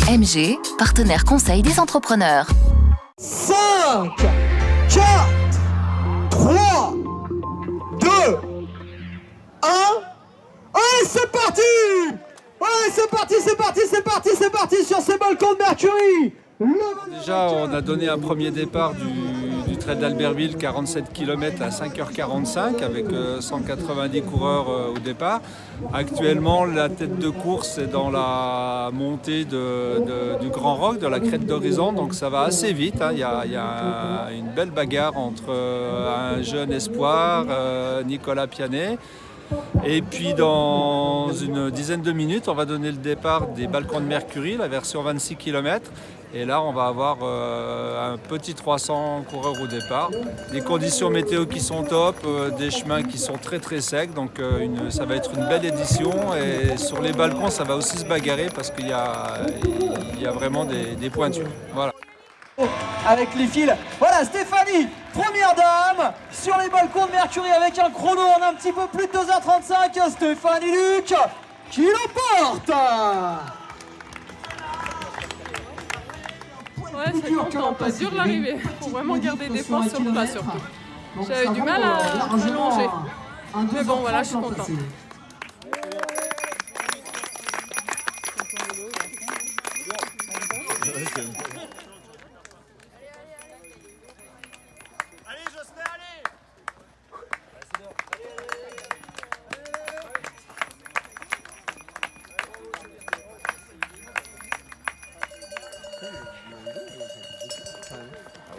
MG, partenaire conseil des entrepreneurs. 5, 4, 3, 2, 1. Allez, c'est parti! Allez, c'est parti sur ces balcons de Mercury! Déjà, on a donné un premier départ du trail d'Albertville, 47 km à 5h45 avec 190 coureurs au départ. Actuellement, la tête de course est dans la montée du Grand Roc, de la crête d'horizon, donc ça va assez vite. Hein. Il y a une belle bagarre entre un jeune espoir, Nicolas Pianet. Et puis dans une dizaine de minutes, on va donner le départ des balcons de Mercury, la version 26 km. Et là, on va avoir un petit 300 coureurs au départ. Des conditions météo qui sont top, des chemins qui sont très très secs. Donc ça va être une belle édition. Et sur les balcons, ça va aussi se bagarrer parce qu'il y a vraiment des pointures. Voilà. Avec les fils, voilà Stéphanie, première dame, sur les balcons de Mercury avec un chrono en un petit peu plus de 2h35, Stéphanie Luc qui l'emporte. Ouais, c'est content, pas dur l'arrivée. Faut vraiment garder des forces sur le pas surtout. J'avais du mal à longer. Mais bon, voilà, je suis contente.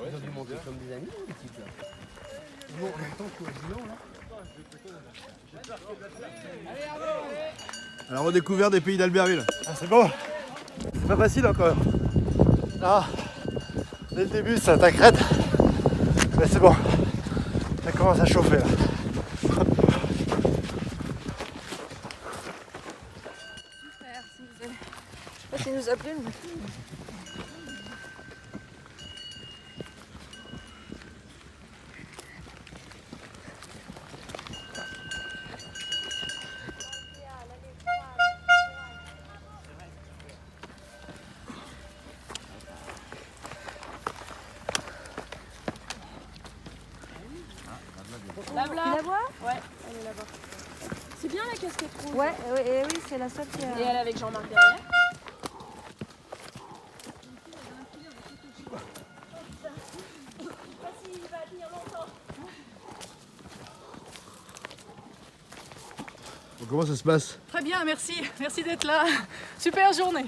Ils ont dû monter comme des amis, les types là. Bon, en même temps qu'au bilan là. La redécouverte des pays d'Albertville. Ah, c'est bon. C'est pas facile encore. Ah, dès le début ça t'accrète. Mais c'est bon. Ça commence à chauffer là. Je sais pas s'il nous a plu, mais... Tu la vois? Ouais, elle est là-bas. C'est bien la casquette rouge. Ouais, oui, c'est la seule qui a... Et elle avec Jean-Marc derrière. Bon, comment ça se passe? Très bien, merci. Merci d'être là. Super journée.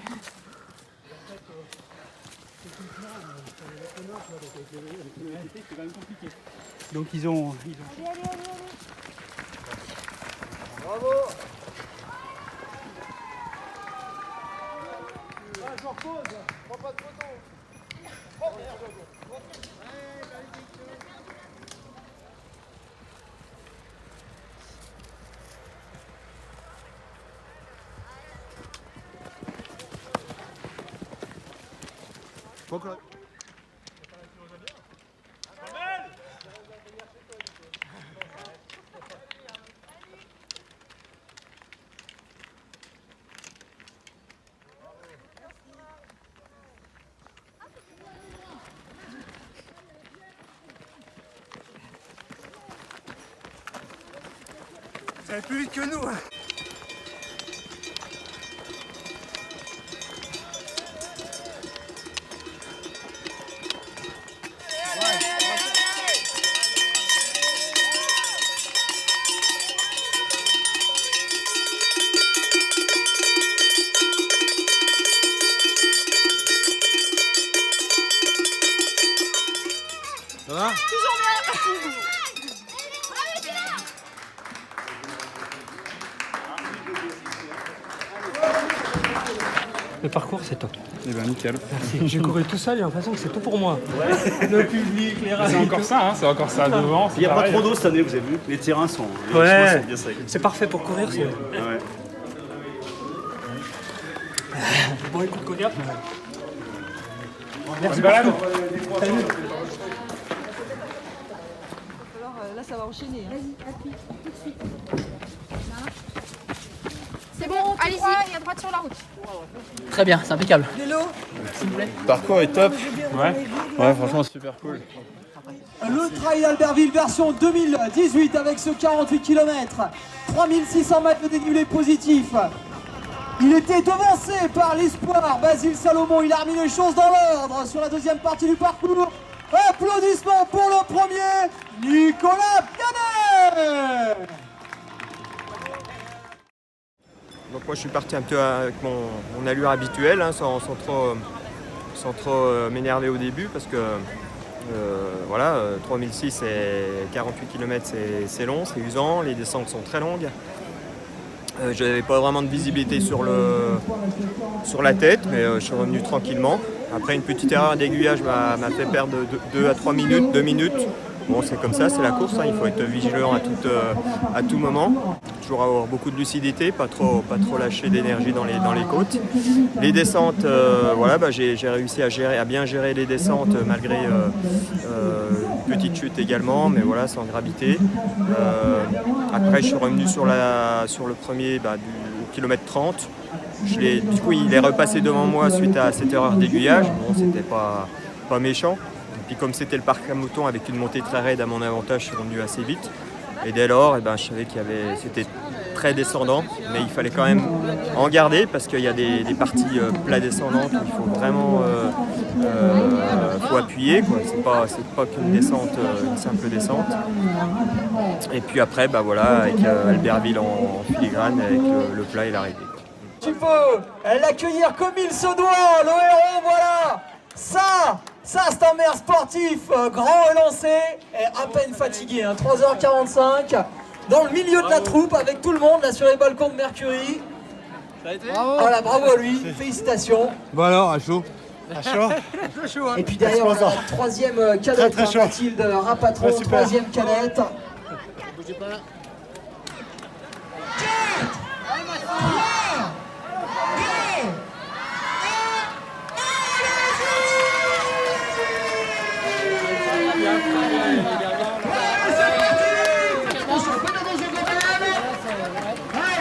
Donc ils ont... Allez. Bravo. Je repose, prends pas de photo. Encore. Ça va plus vite que nous. Ça va? Le parcours c'est top. Eh ben nickel. Merci. J'ai couru tout seul, j'ai l'impression que c'est tout pour moi. Le public, les C'est rails. encore ça, hein, c'est encore ça devant. Il n'y a pas trop d'eau cette année, vous avez vu. Les terrains sont, les Ouais. chemins sont bien secs. C'est parfait pour courir. C'est... Ouais. Bon, écoute, Kodia. Merci balade. Alors là, ça va enchaîner. Vas-y, appuie tout de suite. C'est bon, allez-y, et à droite sur la route. Très bien, c'est impeccable. Vélo. Le parcours est top. Ouais, franchement super cool. Le Trail d'Albertville version 2018 avec ce 48 km, 3600 mètres de dénivelé positif. Il était devancé par l'espoir Basile Salomon, il a remis les choses dans l'ordre sur la deuxième partie du parcours. Applaudissements pour le premier, Nicolas Pianet. Donc moi je suis parti un peu avec mon allure habituelle, hein, sans trop m'énerver au début parce que voilà, 3006 et 48 km c'est long, c'est usant, les descentes sont très longues. Je n'avais pas vraiment de visibilité sur la tête, mais je suis revenu tranquillement. Après une petite erreur d'aiguillage m'a fait perdre 2 à 3 minutes, 2 minutes. Bon, c'est comme ça, c'est la course, hein, il faut être vigilant à tout moment. Toujours avoir beaucoup de lucidité, pas trop lâcher d'énergie dans les côtes. Les descentes, voilà, j'ai réussi à bien gérer les descentes malgré une petite chute également, mais voilà, sans gravité. Après, je suis revenu sur le premier du kilomètre 30. Du coup, il est repassé devant moi suite à cette erreur d'aiguillage. Bon, c'était pas méchant. Et puis comme c'était le parc à moutons avec une montée très raide à mon avantage, je suis revenu assez vite. Et dès lors, je savais c'était très descendant, mais il fallait quand même en garder parce qu'il y a des parties plat descendantes où il faut vraiment faut appuyer, quoi. C'est pas qu'une descente, une simple descente. Et puis après, voilà, avec Albertville en filigrane, avec le plat et l'arrivée. Tu peux l'accueillir comme il se doit, le héros, voilà. Ça c'est un maire sportif, grand et lancé, et à peine fatigué, hein, 3h45, dans le milieu de la troupe, avec tout le monde, là sur les balcons de Mercury. Ça a été ? Voilà, bravo à lui, félicitations. Bon alors, à chaud. À chaud. Et puis derrière, on a la troisième cadette, Très chaud. Mathilde Rapatron, Ouais, super. troisième cadette. Bougez pas.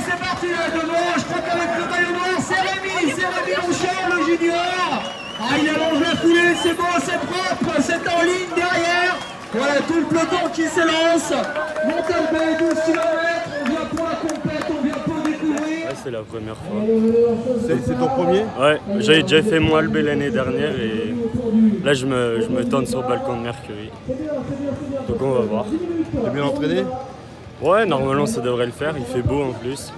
C'est parti là devant, je crois qu'avec le maillot noir, c'est Rémi Rouchard, le junior. Il allonge la foulée, c'est bon, c'est propre, c'est en ligne derrière. Voilà tout le peloton qui s'élance. Montalbé, 12 km, on vient pour la compète, on vient pour découvrir. Ouais, c'est la première fois. C'est ton premier? Ouais, j'avais déjà fait moi Albé l'année dernière et là je me tente sur le balcon de Mercury. Donc on va voir. T'es bien entraîné? Ouais, normalement ça devrait le faire, il fait beau en plus.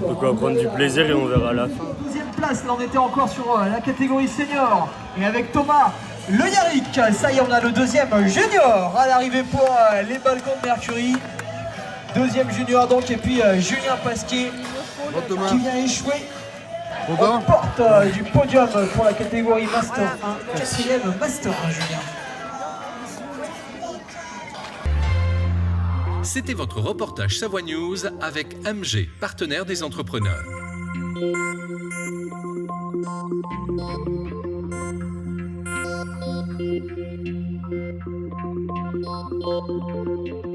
Donc on va prendre du plaisir et on verra à la fin. Deuxième place, là on était encore sur la catégorie senior. Et avec Thomas Le Yarrick, ça y est, on a le deuxième junior à l'arrivée pour les balcons de Mercury. Deuxième junior donc, et puis Julien Pasquier qui vient échouer aux portes du podium pour la catégorie Master 1. Quatrième Master 1, Julien. C'était votre reportage Savoie News avec MG, partenaire des entrepreneurs. Thank you.